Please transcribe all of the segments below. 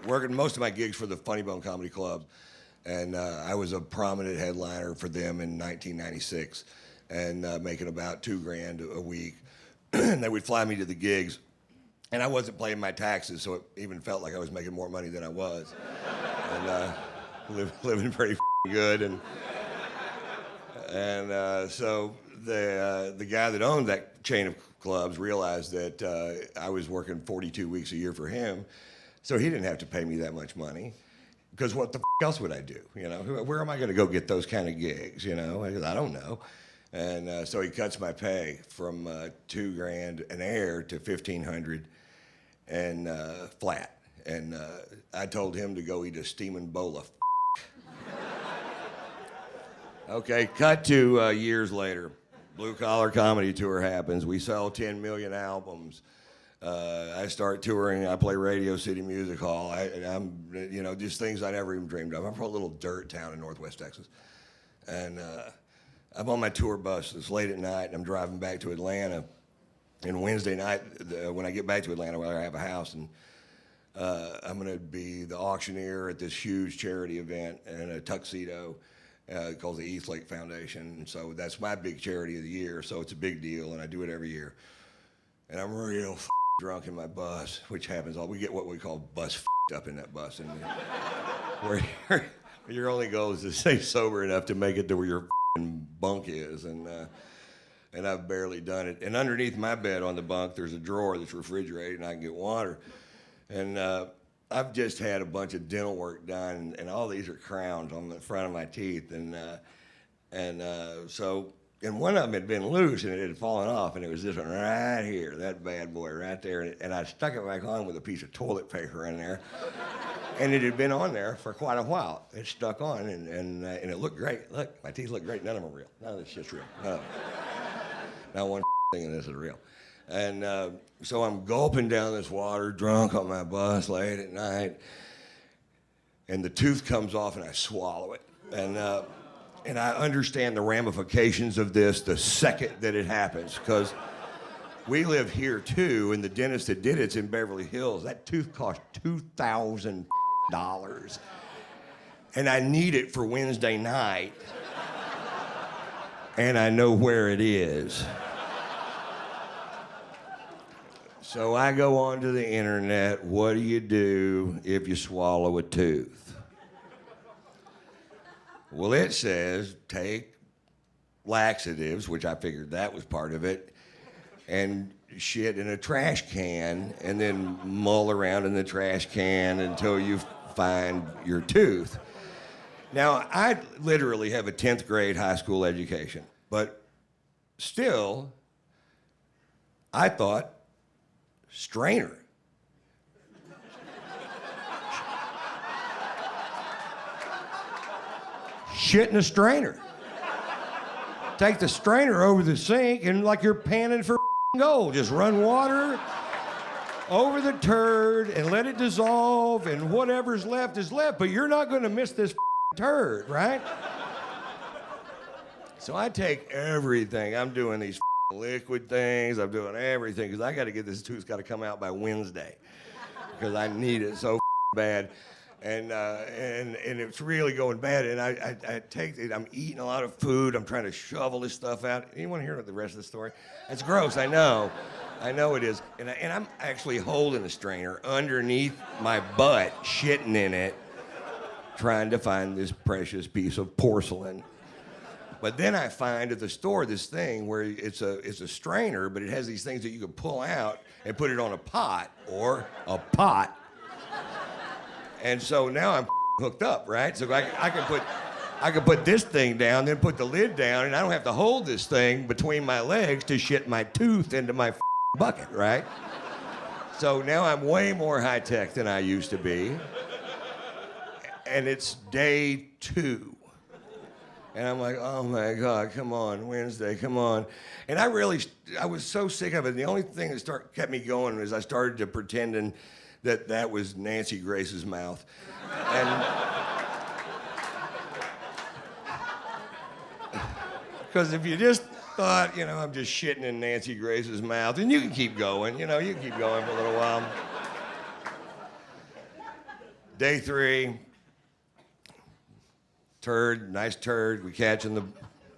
working most of my gigs for the Funny Bone Comedy Club, and I was a prominent headliner for them in 1996, and making about $2,000 a week. And they would fly me to the gigs, and I wasn't paying my taxes, so it even felt like I was making more money than I was, and living pretty good. And so the guy that owned that chain of clubs realized that I was working 42 weeks a year for him, so he didn't have to pay me that much money, because what the else would I do? You know, where am I going to go get those kind of gigs? You know, I don't know. And so he cuts my pay from $2,000 an air to $1,500 and flat. And I told him to go eat a steaming bowl of. Okay, cut to years later. Blue Collar Comedy Tour happens. We sell 10 million albums. I start touring. I play Radio City Music Hall. I'm, you know, just things I never even dreamed of. I'm from a little dirt town in Northwest Texas. And I'm on my tour bus. It's late at night, and I'm driving back to Atlanta. And Wednesday night, when I get back to Atlanta, where I have a house, and I'm going to be the auctioneer at this huge charity event in a tuxedo called the East Lake Foundation. And so that's my big charity of the year, so it's a big deal, and I do it every year. And I'm real drunk in my bus, which happens. We get what we call bus up in that bus. And where your only goal is to stay sober enough to make it to where your bunk is. And I've barely done it. And underneath my bed on the bunk, there's a drawer that's refrigerated, and I can get water. And I've just had a bunch of dental work done, and all these are crowns on the front of my teeth. And one of them had been loose, and it had fallen off, and it was this one right here, that bad boy right there. And I stuck it back on with a piece of toilet paper in there. And it had been on there for quite a while. It stuck on, and it looked great. Look, my teeth look great. None of them are real. None of this shit's real. None of them. Not one thing in this is real. And so I'm gulping down this water, drunk on my bus late at night, and the tooth comes off, and I swallow it. And I understand the ramifications of this the second that it happens, because we live here too, and the dentist that did it's in Beverly Hills. That tooth cost $2,000, and I need it for Wednesday night, and I know where it is. So I go onto the internet. What do you do if you swallow a tooth? Well, it says take laxatives, which I figured that was part of it, and shit in a trash can, and then mull around in the trash can until you find your tooth. Now, I literally have a 10th grade high school education, but still, I thought strainer. Shit in a strainer. Take the strainer over the sink, and like you're panning for gold, just run water over the turd and let it dissolve, and whatever's left is left, but you're not going to miss this turd, right? So I take everything. I'm doing these liquid things. I'm doing everything, because I got to get this tooth, got to come out by Wednesday, because I need it so bad. And it's really going bad. And I take it. I'm eating a lot of food. I'm trying to shovel this stuff out. Anyone hear the rest of the story? It's gross. I know it is. And I'm actually holding the strainer underneath my butt, shitting in it, trying to find this precious piece of porcelain. But then I find at the store this thing where it's a strainer, but it has these things that you can pull out and put it on a pot or a pot. And so now I'm hooked up, right? So I can put this thing down, then put the lid down, and I don't have to hold this thing between my legs to shit my tooth into my bucket, right? So now I'm way more high tech than I used to be. And it's day 2. And I'm like, oh my God, come on, Wednesday, come on. And I was so sick of it. The only thing that kept me going was I started to pretending that was Nancy Grace's mouth. And because if you just thought, you know, I'm just shitting in Nancy Grace's mouth, and you can keep going, you know, you can keep going for a little while. Day 3, nice turd. We catch in the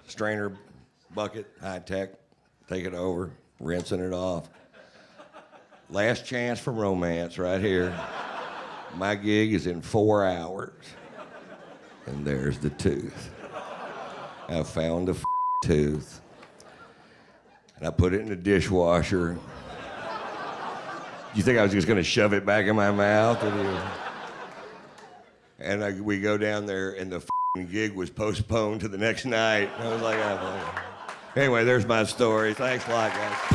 strainer bucket, high tech, take it over, rinsing it off. Last chance for romance right here. My gig is in 4 hours. And there's the tooth. I found the tooth. And I put it in the dishwasher. You think I was just gonna shove it back in my mouth? We go down there and the gig was postponed to the next night. I was like, oh, anyway, there's my story. Thanks a lot, guys.